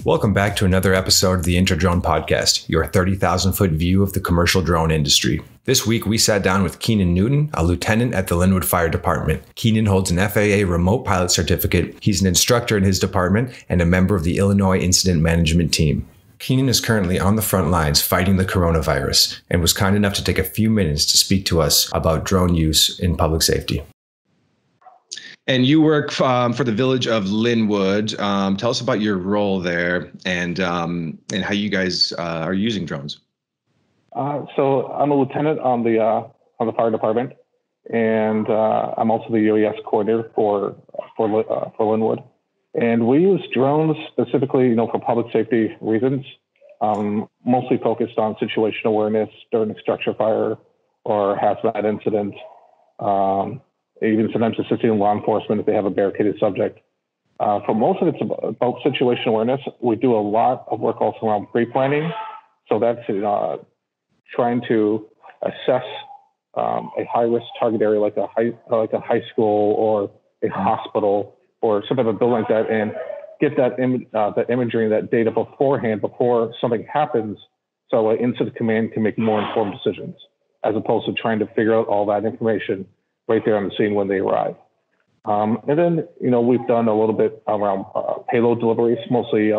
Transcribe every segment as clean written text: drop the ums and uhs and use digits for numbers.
Welcome back to another episode of the InterDrone Podcast, your 30,000-foot view of the commercial drone industry. This week, we sat down with Keenan Newton, a lieutenant at the Lynwood Fire Department. Keenan holds an FAA remote pilot certificate. He's an instructor in his department and a member of the Illinois Incident Management Team. Keenan is currently on the front lines fighting the coronavirus and was kind enough to take a few minutes to speak to us about drone use in public safety. And you work for the village of Lynwood. Tell us about your role there and how you guys are using drones. So I'm a lieutenant on the fire department, and I'm also the UAS coordinator for Lynwood. And we use drones specifically, for public safety reasons, mostly focused on situational awareness during a structure fire or hazmat incident. Even sometimes assisting law enforcement if they have a barricaded subject. For most of it's about situational awareness. We do a lot of work also around pre-planning. So that's trying to assess a high-risk target area like a high school or a hospital or some type of building like that, and get that imagery and that data beforehand, before something happens, so an incident command can make more informed decisions, as opposed to trying to figure out all that information right there on the scene when they arrive. And then, we've done a little bit around payload deliveries, mostly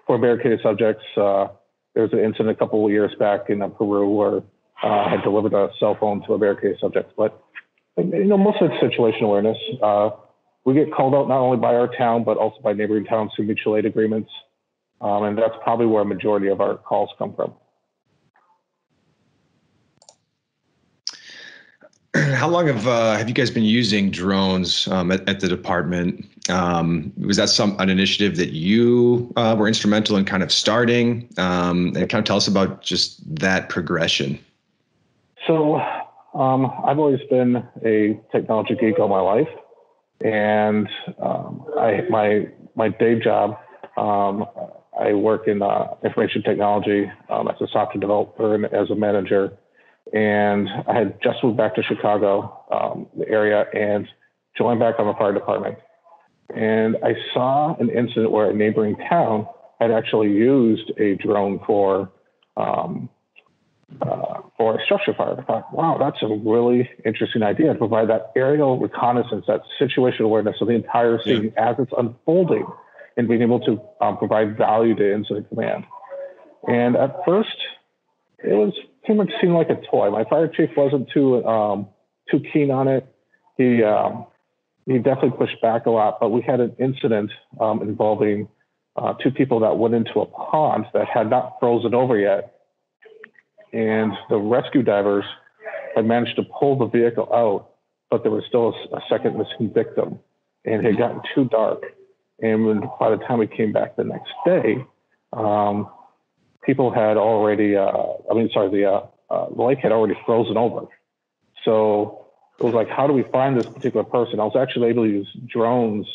for barricaded subjects. There was an incident a couple of years back in Peru where I had delivered a cell phone to a barricaded subject. But, most of it's situational awareness. We get called out not only by our town, but also by neighboring towns through mutual aid agreements. And that's probably where a majority of our calls come from. How long have you guys been using drones at the department? Was that an initiative that you were instrumental in kind of starting? And kind of tell us about just that progression. So I've always been a technology geek all my life. And my day job, I work in information technology as a software developer and as a manager. And I had just moved back to Chicago, the area, and joined back on the fire department. And I saw an incident where a neighboring town had actually used a drone for a structure fire. I thought, wow, that's a really interesting idea to provide that aerial reconnaissance, that situational awareness of the entire scene as it's unfolding, and being able to provide value to incident command. And at first, it was pretty much seemed like a toy. My fire chief wasn't too keen on it. He definitely pushed back a lot, but we had an incident involving two people that went into a pond that had not frozen over yet. And the rescue divers had managed to pull the vehicle out, but there was still a second missing victim, and it had gotten too dark. And by the time we came back the next day, people had already, the lake had already frozen over. So it was like, how do we find this particular person? I was actually able to use drones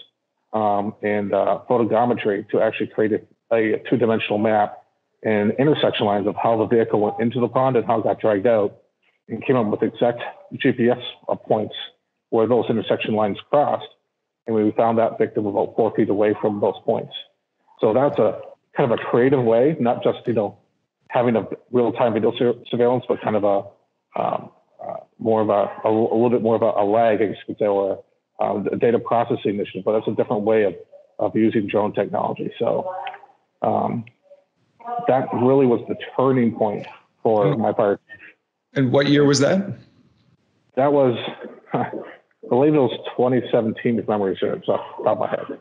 and photogrammetry to actually create a two-dimensional map and intersection lines of how the vehicle went into the pond and how it got dragged out, and came up with exact GPS points where those intersection lines crossed. And we found that victim about 4 feet away from those points. So that's a kind of a creative way, not just, having a real-time video surveillance, but kind of a little bit more of a lag, I guess you could say, or a data processing initiative, but that's a different way of using drone technology. So that really was the turning point for my fire. And what year was that? That was, I believe it was 2017, if memory serves, off the top of my head.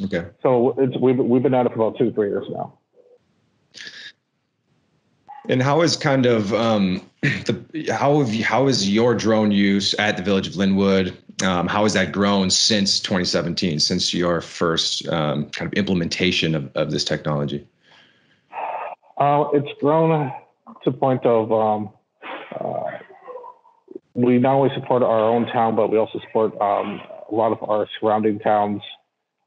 Okay. So we've been at it for about 2-3 years now. And how is kind of how is your drone use at the village of Lynwood? How has that grown since 2017, since your first kind of implementation of this technology? It's grown to the point of we not only support our own town, but we also support a lot of our surrounding towns,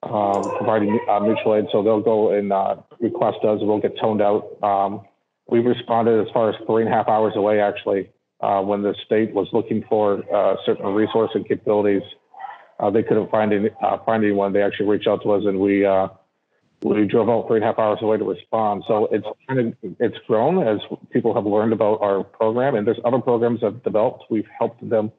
providing mutual aid. So they'll go and request us, and we'll get toned out. We've responded as far as 3.5 hours away, actually, when the state was looking for certain resource and capabilities. They couldn't find anyone. They actually reached out to us, and we we drove out 3.5 hours away to respond. So it's grown as people have learned about our program, and there's other programs that have developed. We've helped them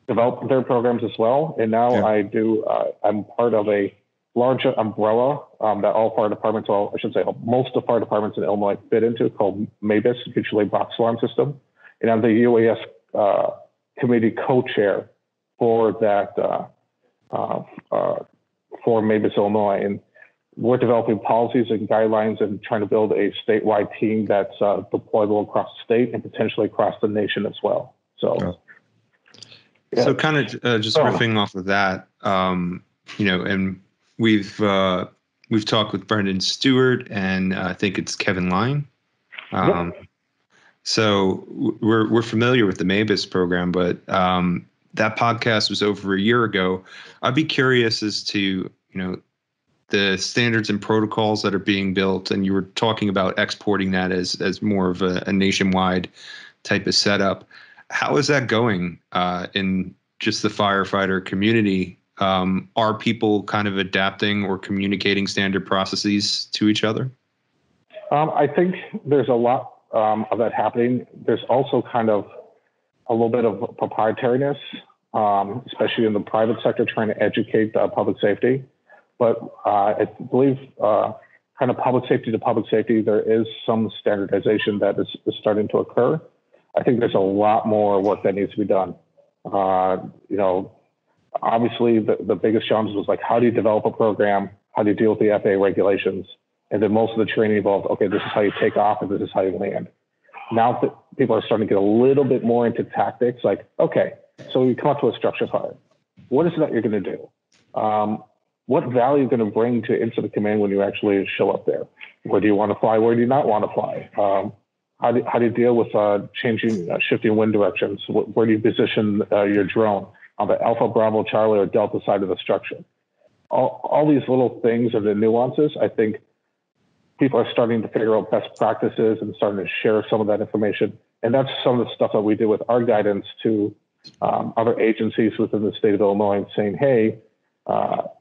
develop their programs as well. And now I'm part of a large umbrella that all fire departments, well, I should say most of the fire departments in Illinois fit into, called MABUS, Mutual Aid Box Alarm System. And I'm the UAS committee co-chair for that, for MABUS Illinois. And we're developing policies and guidelines and trying to build a statewide team that's deployable across the state and potentially across the nation as well. So, so kind of just riffing off of that, and we've talked with Brendan Stewart and I think it's Kevin Line. So we're familiar with the MABUS program, but that podcast was over a year ago. I'd be curious as to, the standards and protocols that are being built, and you were talking about exporting that as more of a nationwide type of setup. How is that going in just the firefighter community? Are people kind of adapting or communicating standard processes to each other? I think there's a lot of that happening. There's also kind of a little bit of proprietariness, especially in the private sector, trying to educate public safety. But I believe kind of public safety to public safety, there is some standardization that is starting to occur. I think there's a lot more work that needs to be done. Obviously the biggest challenge was like, how do you develop a program? How do you deal with the FAA regulations? And then most of the training involved, okay, this is how you take off and this is how you land. Now that people are starting to get a little bit more into tactics, like, okay, so you come up to a structure fire. What is it that you're going to do? What value are you going to bring to incident command when you actually show up there? Where do you want to fly? Where do you not want to fly? How do you deal with shifting wind directions? Where do you position your drone on the Alpha, Bravo, Charlie, or Delta side of the structure? All these little things are the nuances. I think people are starting to figure out best practices and starting to share some of that information. And that's some of the stuff that we do with our guidance to other agencies within the state of Illinois, saying, hey,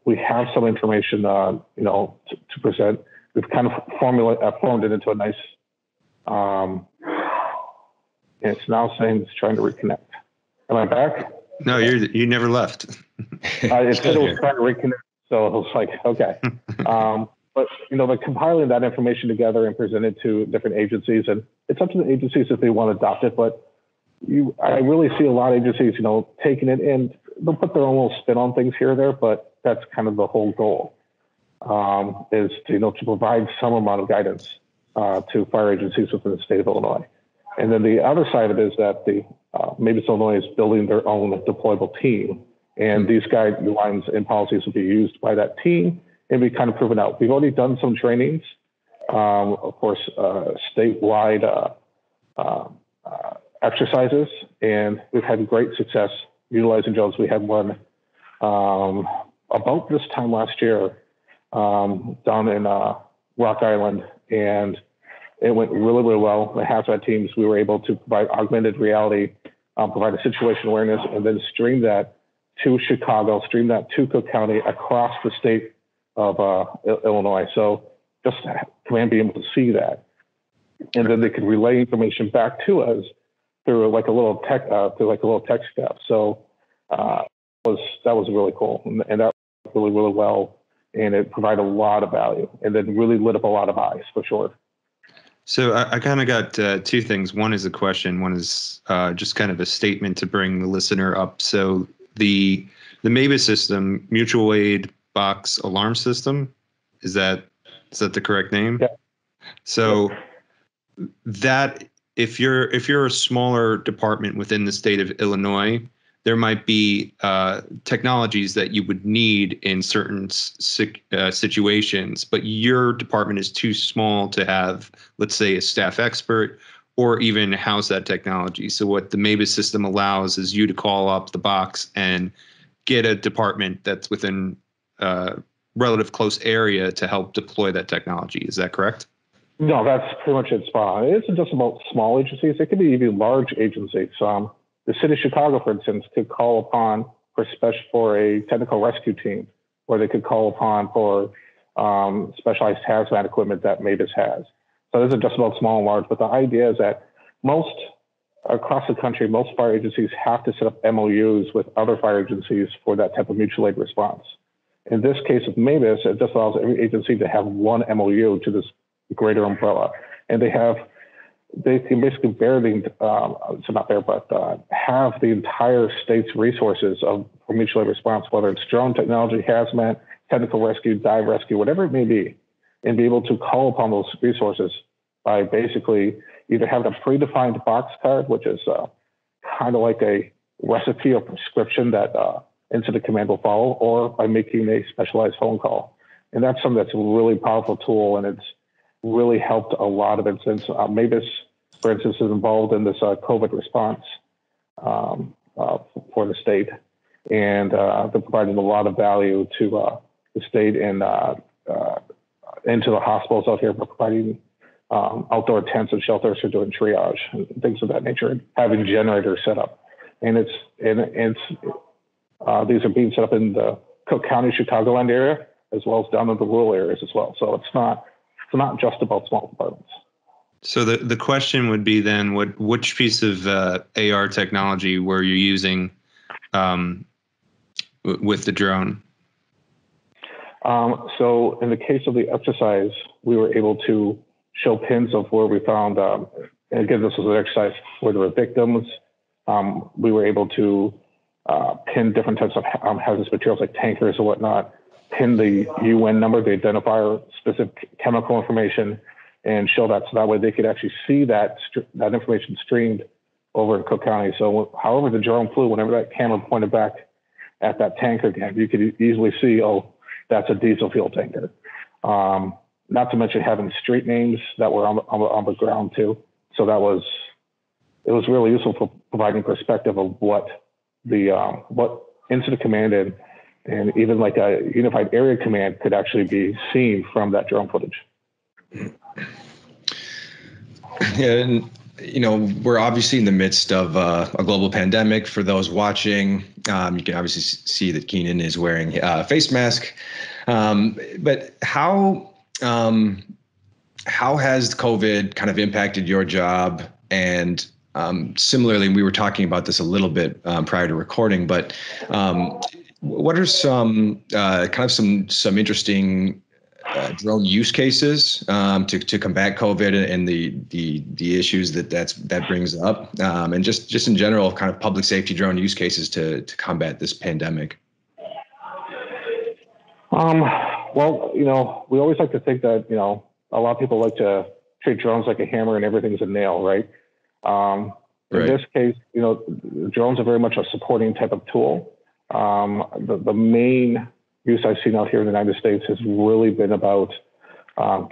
we have some information, to present. We've kind of formed it into a nice, it's now saying it's trying to reconnect. Am I back? No, you never left. It said it was trying to reconnect, so it was like, okay. But, they're compiling that information together and present it to different agencies, and it's up to the agencies if they want to adopt it. But I really see a lot of agencies, taking it, and they'll put their own little spin on things here or there, but that's kind of the whole goal, is to provide some amount of guidance to fire agencies within the state of Illinois. And then the other side of it is that the MABUS Illinois is building their own deployable team, and these guidelines and policies will be used by that team and be kind of proven out. We've already done some trainings, of course, statewide exercises, and we've had great success utilizing drones. We had one about this time last year down in Rock Island, and it went really, really well. The hazmat teams, we were able to provide augmented reality, provide a situation awareness, and then stream that to Chicago, stream that to Cook County across the state of Illinois. So just command being able to see that. And then they could relay information back to us through like a little text step. So that was really cool. And that went really, really well. And it provided a lot of value and then really lit up a lot of eyes for sure. So I kind of got two things. One is a question. One is just kind of a statement to bring the listener up. So the MABUS system, Mutual Aid Box Alarm System, is that the correct name? Yeah. So that if you're a smaller department within the state of Illinois, there might be technologies that you would need in certain situations, but your department is too small to have, let's say, a staff expert or even house that technology. So what the MABUS system allows is you to call up the box and get a department that's within a relative close area to help deploy that technology. Is that correct? No, that's pretty much it. Spot on. It isn't just about small agencies. It could be even large agencies. The city of Chicago, for instance, could call upon for a technical rescue team, or they could call upon for specialized hazmat equipment that Mavis has. So this isn't just about small and large, but the idea is that across the country, most fire agencies have to set up MOUs with other fire agencies for that type of mutual aid response. In this case of Mavis, it just allows every agency to have one MOU to this greater umbrella. And they can basically have the entire state's resources for mutual aid response, whether it's drone technology, hazmat, technical rescue, dive rescue, whatever it may be, and be able to call upon those resources by basically either having a predefined box card, which is kind of like a recipe or prescription that incident command will follow, or by making a specialized phone call. And that's something that's a really powerful tool, and it's really helped a lot of incidents. Mavis, for instance, is involved in this COVID response for the state, and they're providing a lot of value to the state and into the hospitals out here by providing outdoor tents and shelters for doing triage and things of that nature, and having generators set up. And these are being set up in the Cook County, Chicagoland area, as well as down in the rural areas as well. So it's not just about small departments. So the question would be then, which piece of AR technology were you using with the drone? So in the case of the exercise, we were able to show pins of where we found, and again, this was an exercise where there were victims. We were able to pin different types of hazardous materials like tankers or whatnot, pin the UN number, the identifier, specific chemical information, and show that, so that way they could actually see that information streamed over in Cook County. So however the drone flew, whenever that camera pointed back at that tanker again, you could easily see, oh, that's a diesel fuel tanker. Not to mention having street names that were on the ground too. So it was really useful for providing perspective of what incident command and even like a unified area command could actually be seen from that drone footage. Yeah, and we're obviously in the midst of a global pandemic. For those watching, you can obviously see that Keenan is wearing a face mask. But how has COVID kind of impacted your job? And similarly, we were talking about this a little bit prior to recording, but what are some some interesting drone use cases to combat COVID and the issues that brings up, and just in general, kind of public safety drone use cases to combat this pandemic? Well, we always like to think that, a lot of people like to treat drones like a hammer and everything's a nail, right? In this case, drones are very much a supporting type of tool. The main use I've seen out here in the United States has really been about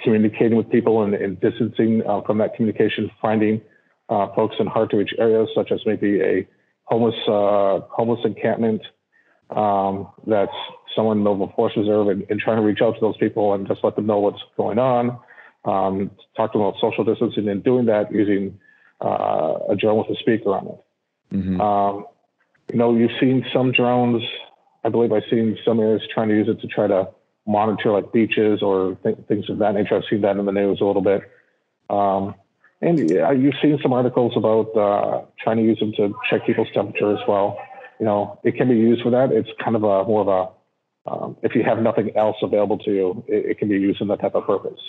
communicating with people and distancing from that communication, finding folks in hard to reach areas, such as maybe a homeless encampment that's someone in the Forest Reserve, and trying to reach out to those people and just let them know what's going on. Talk to them about social distancing, and doing that using a drone with a speaker on it. Mm-hmm. You've seen some drones. I believe I've seen some areas trying to use it to try to monitor like beaches or things of that nature. I've seen that in the news a little bit. And you've seen some articles about trying to use them to check people's temperature as well. It can be used for that. It's kind of more of a, if you have nothing else available to you, it can be used in that type of purpose.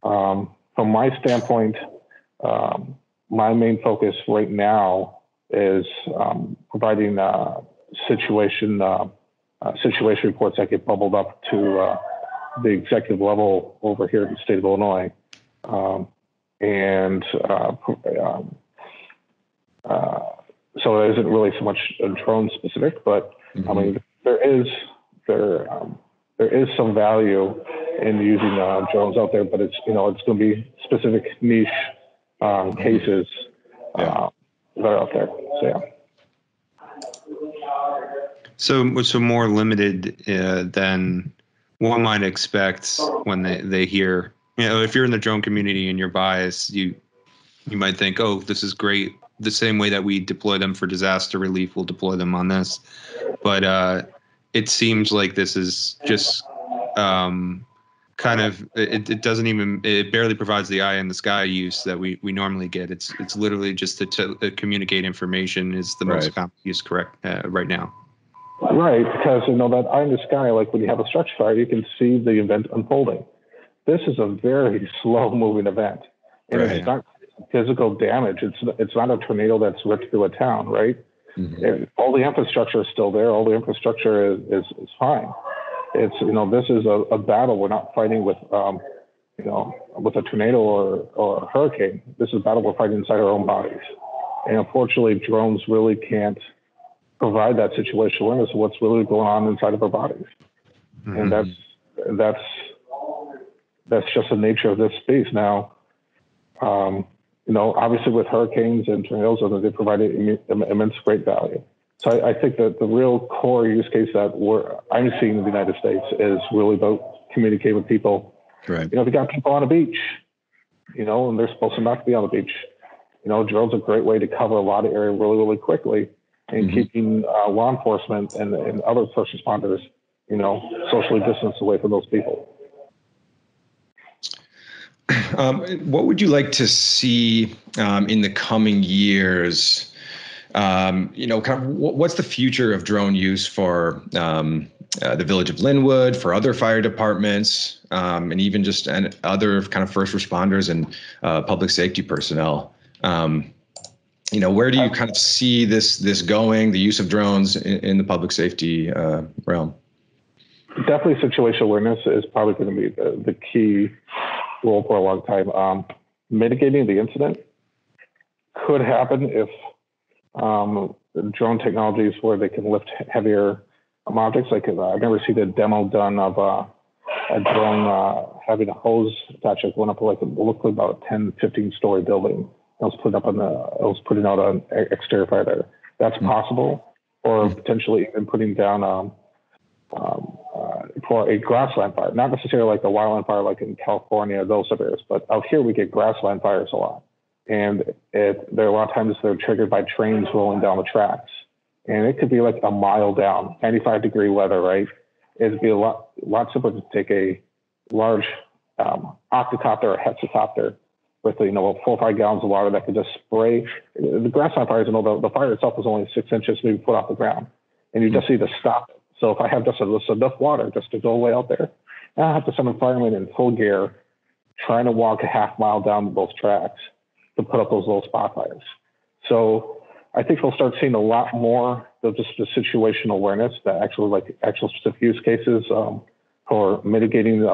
From my standpoint, my main focus right now is providing situation reports that get bubbled up to the executive level over here in the state of Illinois. So it isn't really so much drone specific, but mm-hmm. I mean, there is some value in using drones out there, but it's going to be specific niche cases that are out there. So yeah. So more limited than one might expect when they hear, if you're in the drone community and you're biased, you might think, oh, this is great. The same way that we deploy them for disaster relief, we'll deploy them on this. But it seems like this is just kind of it doesn't even, it barely provides the eye in the sky use that we normally get. It's literally just to communicate information is the most common use correct right now. Right, because that eye in the sky, like when you have a structure fire, you can see the event unfolding. This is a very slow moving event, and it's not physical damage. It's not a tornado that's ripped through a town, right? Mm-hmm. All the infrastructure is still there. All the infrastructure is fine. It's this is a battle. We're not fighting with with a tornado or a hurricane. This is a battle we're fighting inside our own bodies, and unfortunately, drones really can't provide that situational awareness of what's really going on inside of our bodies. Mm-hmm. And that's just the nature of this space now. Obviously with hurricanes and tornadoes, they provide immense great value. So I think that the real core use case that I'm seeing in the United States is really about communicating with people. Right. If you got people on a beach, and they're supposed to not be on the beach, drones are a great way to cover a lot of area really, really quickly, and keeping law enforcement and other first responders, socially distanced away from those people. What would you like to see in the coming years? What's the future of drone use for the village of Lynwood, for other fire departments, and even just other kind of first responders and public safety personnel? Where do you kind of see this going, the use of drones in the public safety realm? Definitely situational awareness is probably going to be the key role for a long time. Mitigating the incident could happen if drone technologies where they can lift heavier objects. Like I've never seen a demo done of a drone having a hose attached going up like it looked like about a 10, 15-story building. It was putting out an exterior fire there. That's possible, or potentially even putting down for a grassland fire, not necessarily like a wildland fire like in California, those areas, but out here we get grassland fires a lot. And there are a lot of times they're triggered by trains rolling down the tracks. And it could be like a mile down, 95-degree weather, right? It'd be a lot simpler to take a large octocopter or hexacopter with 4 or 5 gallons of water that could just spray. The grassland fires, the fire itself is only 6 inches, maybe foot off the ground. And you just need to stop it. So if I have just enough water just to go way out there, I have to send a fireman in full gear trying to walk a half mile down those tracks to put up those little spot fires. So I think we'll start seeing a lot more of just the situational awareness, that actual specific use cases for mitigating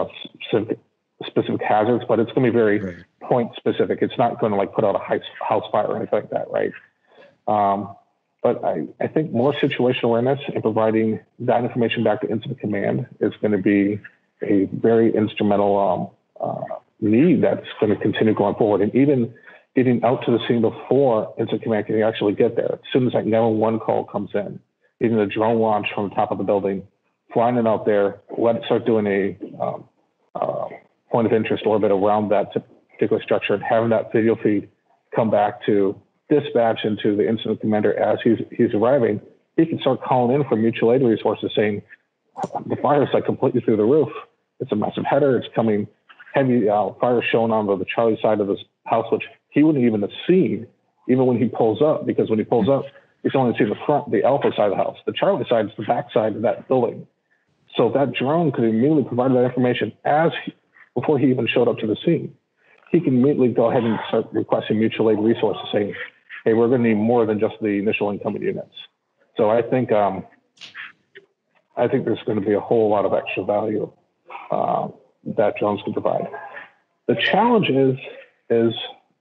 specific hazards, but it's going to be very point specific. It's not going to put out a house fire or anything like that, right? But I think more situational awareness and providing that information back to incident command is going to be a very instrumental need that's going to continue going forward. And even getting out to the scene before incident command can actually get there. As soon as that 911 call comes in, even a drone launch from the top of the building, flying it out there, let it start doing a point of interest orbit around that particular structure, and having that video feed come back to dispatch into the incident commander as he's arriving. He can start calling in for mutual aid resources saying, the fire is completely through the roof. It's a massive header. It's coming heavy fire showing on the Charlie side of this house, which he wouldn't even have seen even when he pulls up, because when he pulls up, he's only seeing the front, the Alpha side of the house. The Charlie side is the back side of that building. So that drone could immediately provide that information before he even showed up to the scene. He can immediately go ahead and start requesting mutual aid resources saying, hey, we're going to need more than just the initial incoming units. So I think there's going to be a whole lot of extra value that drones can provide. The challenge is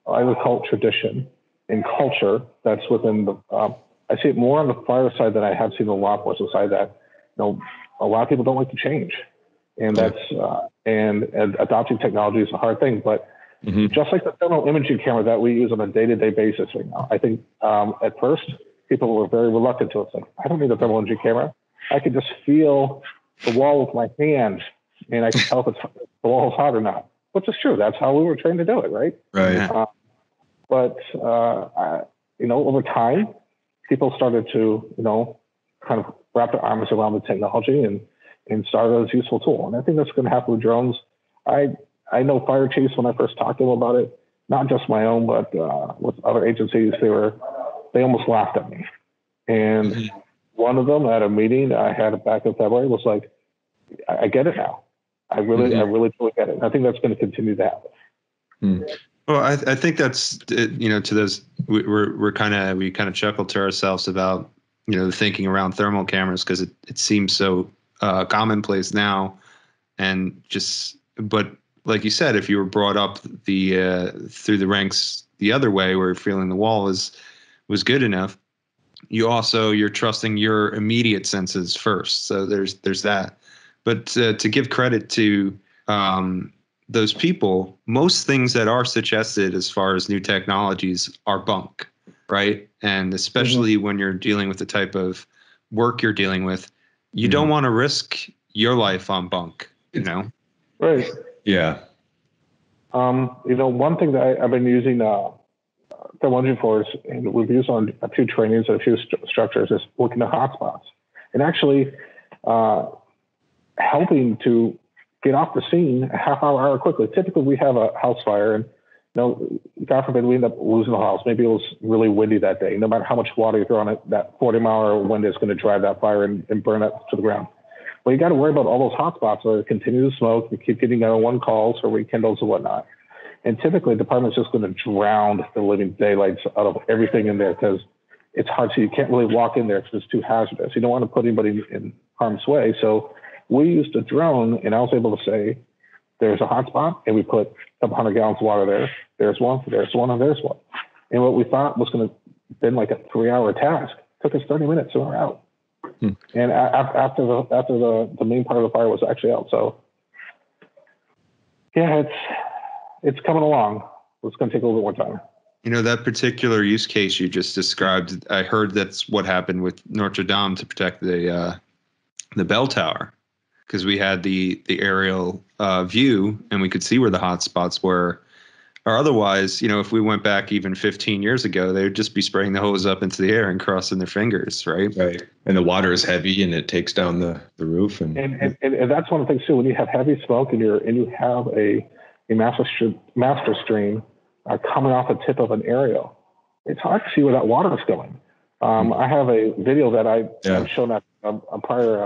I would call it tradition and culture that's within the. I see it more on the fire side than I have seen the law enforcement side. That a lot of people don't like to change, and that's and adopting technology is a hard thing, but. Mm-hmm. Just like the thermal imaging camera that we use on a day-to-day basis right now. I think at first people were very reluctant to it. It's like, I don't need a thermal imaging camera. I can just feel the wall with my hand, and I can tell if the wall is hot or not. Which is true. That's how we were trained to do it, right? Right. But over time, people started to kind of wrap their arms around the technology and start as a useful tool. And I think that's going to happen with drones. I know fire chiefs, when I first talked to them about it, not just my own, but with other agencies, they almost laughed at me. And one of them at a meeting I had back in February was like, I get it now. I really get it. And I think that's going to continue to happen. Well, I think that's, to those, we kind of chuckled to ourselves about, the thinking around thermal cameras, because it seems so commonplace now. And but like you said, if you were brought up through the ranks the other way, where feeling the wall was good enough, you're trusting your immediate senses first. So there's that. But to give credit to those people, most things that are suggested as far as new technologies are bunk, right? And especially when you're dealing with the type of work you're dealing with, you don't want to risk your life on bunk, Right. Yeah. One thing that I've been using thermal imaging for, and we've used on a few trainings and a few structures, is looking at hotspots and actually helping to get off the scene a half hour quickly. Typically, we have a house fire, and God forbid we end up losing the house. Maybe it was really windy that day. No matter how much water you throw on it, that 40-mile-an-hour wind is going to drive that fire and burn it to the ground. Well, you got to worry about all those hotspots where it continues to smoke. You keep getting 911 calls or rekindles and whatnot. And typically, the department's just going to drown the living daylights out of everything in there, because it's hard to. You can't really walk in there because it's too hazardous. You don't want to put anybody in harm's way. So we used a drone, and I was able to say, there's a hotspot, and we put a couple hundred gallons of water there. There's one, and there's one. And what we thought was going to been like a 3-hour task took us 30 minutes, and we're out. And after the main part of the fire was actually out. So yeah, it's coming along. It's going to take a little bit more time. That particular use case you just described, I heard that's what happened with Notre Dame to protect the bell tower, because we had the aerial view and we could see where the hot spots were. Or otherwise, if we went back even 15 years ago, they would just be spraying the hose up into the air and crossing their fingers, right? Right. And the water is heavy and it takes down the roof. And that's one of the things too. When you have heavy smoke and you have a master stream coming off the tip of an aerial, it's hard to see where that water is going. I have a video that I've shown at a prior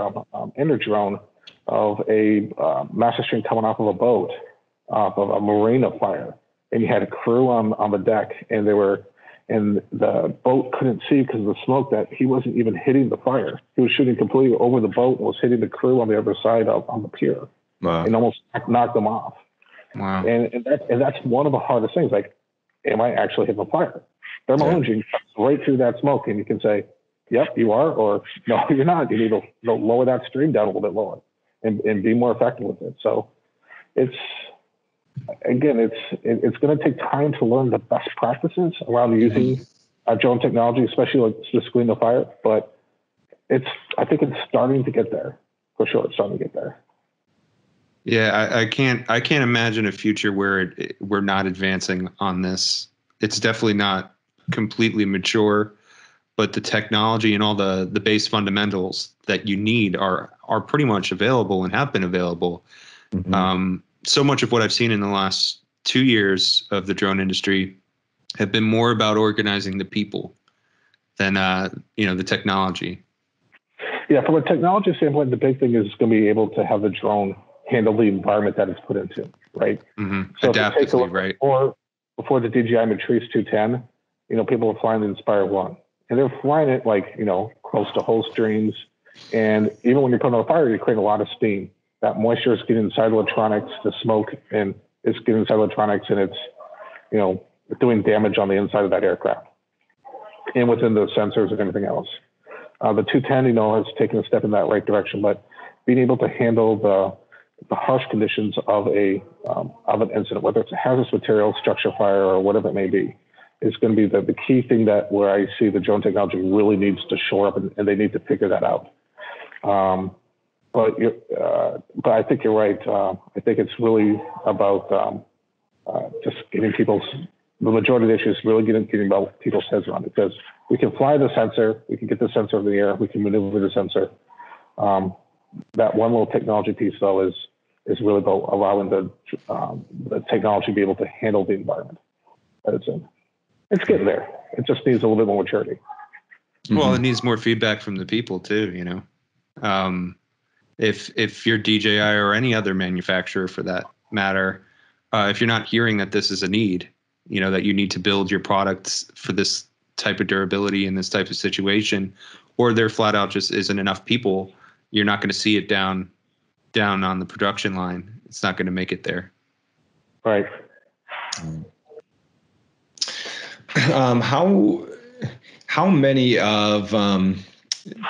InterDrone of a master stream coming off of a boat, off of a marina fire. And you had a crew on the deck, and the boat couldn't see because of the smoke that he wasn't even hitting the fire. He was shooting completely over the boat and was hitting the crew on the other side on the pier. Wow. And almost knocked them off. Wow. And that's one of the hardest things. Like, am I actually hitting the fire? Thermal imaging cuts right through that smoke, and you can say, yep, you are, or no, you're not. You need to lower that stream down a little bit lower and be more effective with it. So it's going to take time to learn the best practices around using drone technology, especially like to screen the fire. But I think it's starting to get there, for sure. It's starting to get there. Yeah, I can't imagine a future where we're not advancing on this. It's definitely not completely mature, but the technology and all the base fundamentals that you need are pretty much available and have been available. So much of what I've seen in the last 2 years of the drone industry have been more about organizing the people than the technology. Yeah, from a technology standpoint, the big thing is going to be able to have the drone handle the environment that it's put into, right? So adaptively, right? Or before the DJI Matrice 210, people were flying the Inspire 1, and they're flying it like close to hose streams, and even when you're putting on a fire, you create a lot of steam. That moisture is getting inside electronics, the smoke, and it's getting inside electronics, and it's doing damage on the inside of that aircraft and within the sensors and everything else. The 210, has taken a step in that right direction, but being able to handle the harsh conditions of an incident, whether it's a hazardous material, structure fire, or whatever it may be, is going to be the key thing where I see the drone technology really needs to shore up, and they need to figure that out. But I think you're right. I think it's really about just getting the majority of the issue is really getting people's heads around it, because we can fly the sensor, we can get the sensor in the air, we can maneuver the sensor. That one little technology piece, though, is is really about allowing the technology to be able to handle the environment that it's in. It's getting there. It just needs a little bit more maturity. Well, it needs more feedback from the people too, you know. If you're DJI or any other manufacturer for that matter, if you're not hearing that this is a need, you know, that you need to build your products for this type of durability in this type of situation, or there flat out just isn't enough people, you're not going to see it down on the production line. It's not going to make it there. Right. How many of kind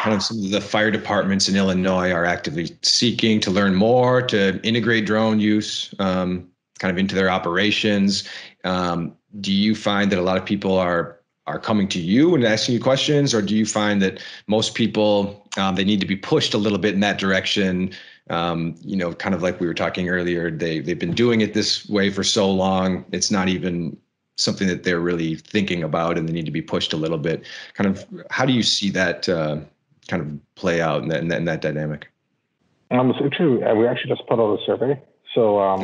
of some of the fire departments in Illinois are actively seeking to learn more, to integrate drone use kind of into their operations? Do you find that a lot of people are coming to you and asking you questions, or do you find that most people, they need to be pushed a little bit in that direction? You know, kind of like we were talking earlier, they've been doing it this way for so long, it's not even something that they're really thinking about, and they need to be pushed a little bit. Kind of, how do you see that kind of play out in that dynamic? So true. We actually just put out a survey, so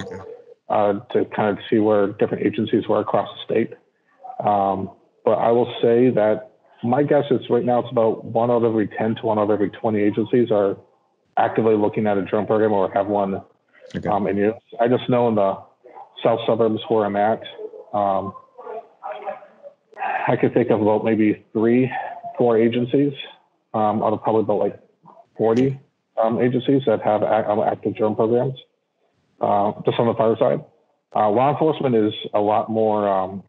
to kind of see where different agencies were across the state. But I will say that my guess is right now it's about 1 out of every 10 to 1 out of every 20 agencies are actively looking at a drone program or have one in use. I just know in the south suburbs where I'm at, I could think of about maybe 3-4 agencies out of probably about like 40 agencies that have active drone programs, just on the fire side. Law enforcement is a lot more,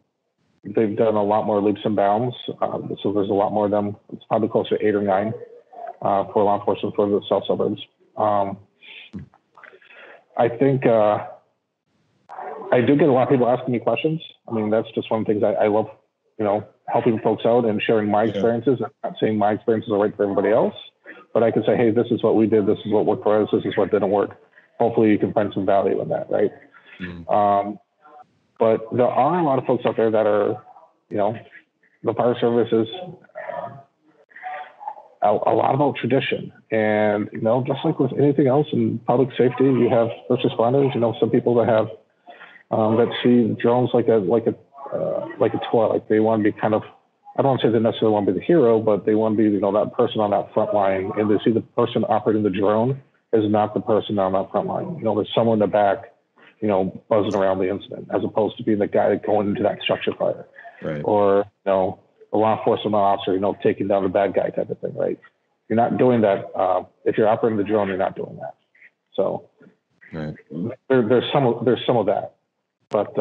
they've done a lot more leaps and bounds. So there's a lot more of them. It's probably closer to 8 or 9 for law enforcement for the south suburbs. I think I do get a lot of people asking me questions. I mean, that's just one of the things I love, you know, helping folks out and sharing my experiences. I'm not saying my experiences are right for everybody else, but I can say, hey, this is what we did. This is what worked for us. This is what didn't work. Hopefully you can find some value in that, right? But there are a lot of folks out there that are, you know, the fire service is a lot about tradition. And, you know, just like with anything else in public safety, you have first responders, you know, some people that have, that see drones like a toy. Like they want to be kind of, I don't want to say they necessarily want to be the hero, but they want to be, you know, that person on that front line. And they see the person operating the drone is not the person on that front line. You know, there's someone in the back, you know, buzzing around the incident, as opposed to being the guy going into that structure fire, right? Or, you know, a law enforcement officer, you know, taking down the bad guy type of thing, right? You're not doing that. If you're operating the drone, you're not doing that. So right. there's some of that, but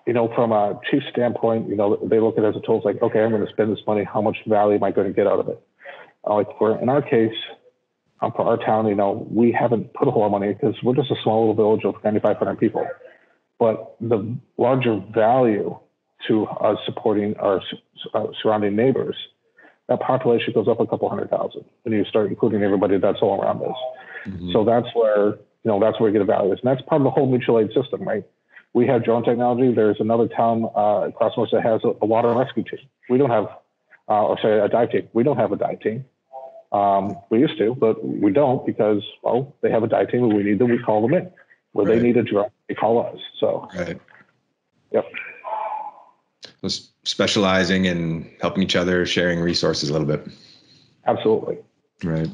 you know, from a chief standpoint, you know, they look at it as a tool. It's like, okay, I'm going to spend this money. How much value am I going to get out of it? Like in our case, for our town, you know, we haven't put a whole lot of money because we're just a small little village of 9,500 people. But the larger value to us supporting our surrounding neighbors, that population goes up a couple 100,000 when you start including everybody that's all around us. So that's where, you know, that's where we get a value. And that's part of the whole mutual aid system, right? We have drone technology. There's another town across from us that has a water rescue team. We don't have, a dive team. We don't have a dive team. We used to, but we don't because, well, they have a dive team and we need them. We call them in. Where they need a drone, they call us. So, yep. So specializing and helping each other, sharing resources a little bit. Absolutely. Right.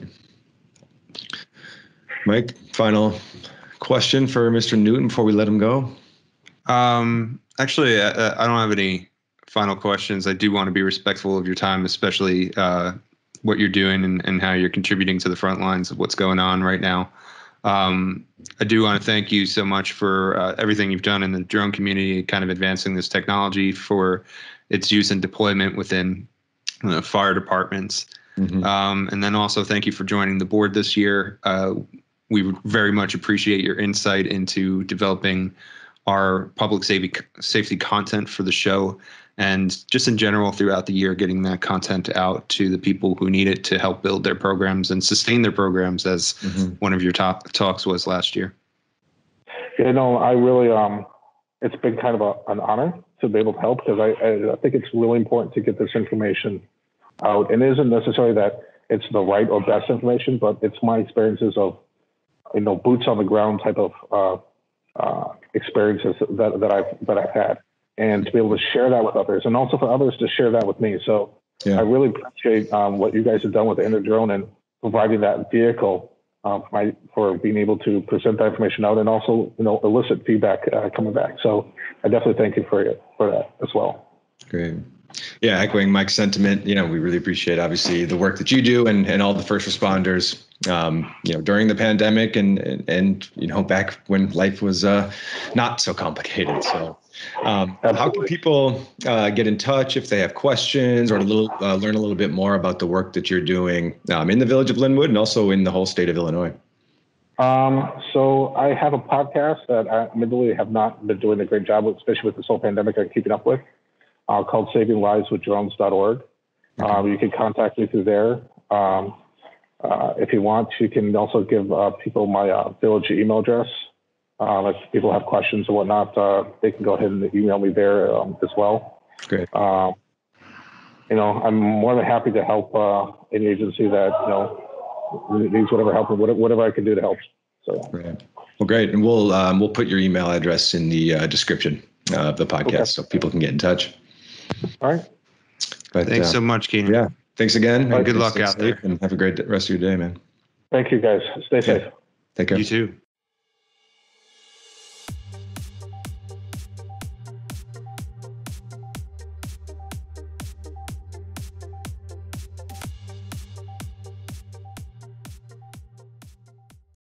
Mike, final question for Mr. Newton before we let him go. Actually, I don't have any final questions. I do want to be respectful of your time, especially what you're doing and how you're contributing to the front lines of what's going on right now. I do want to thank you so much for everything you've done in the drone community, kind of advancing this technology for its use and deployment within fire departments. And then also thank you for joining the board this year. We very much appreciate your insight into developing our public safety content for the show, and just in general throughout the year, getting that content out to the people who need it to help build their programs and sustain their programs, as one of your top talks was last year. Yeah, no, I really, it's been kind of an honor to be able to help, because I think it's really important to get this information out. And it isn't necessarily that it's the right or best information, but it's my experiences of boots on the ground type of experiences that I've had, and to be able to share that with others, and also for others to share that with me. So I really appreciate what you guys have done with the InterDrone and providing that vehicle for being able to present that information out, and also elicit feedback coming back. So I definitely thank you for that as well. Great. Yeah, echoing Mike's sentiment, we really appreciate obviously the work that you do and all the first responders, during the pandemic and back when life was not so complicated. So how can people get in touch if they have questions or learn a little bit more about the work that you're doing in the village of Lynwood and also in the whole state of Illinois? So I have a podcast that I admittedly have not been doing a great job with, especially with this whole pandemic I'm keeping up with, called SavingLivesWithDrones.org. Okay. You can contact me through there. If you want, you can also give people my village email address. If people have questions or whatnot, they can go ahead and email me there as well. Great. I'm more than happy to help any agency that needs whatever help, whatever I can do to help. So. Right. Well, great, and we'll put your email address in the description of the podcast so people can get in touch. All right. But, thanks so much, Keenan. Yeah. Thanks again. Good luck out there. And have a great rest of your day, man. Thank you, guys. Stay safe. Take care. You too.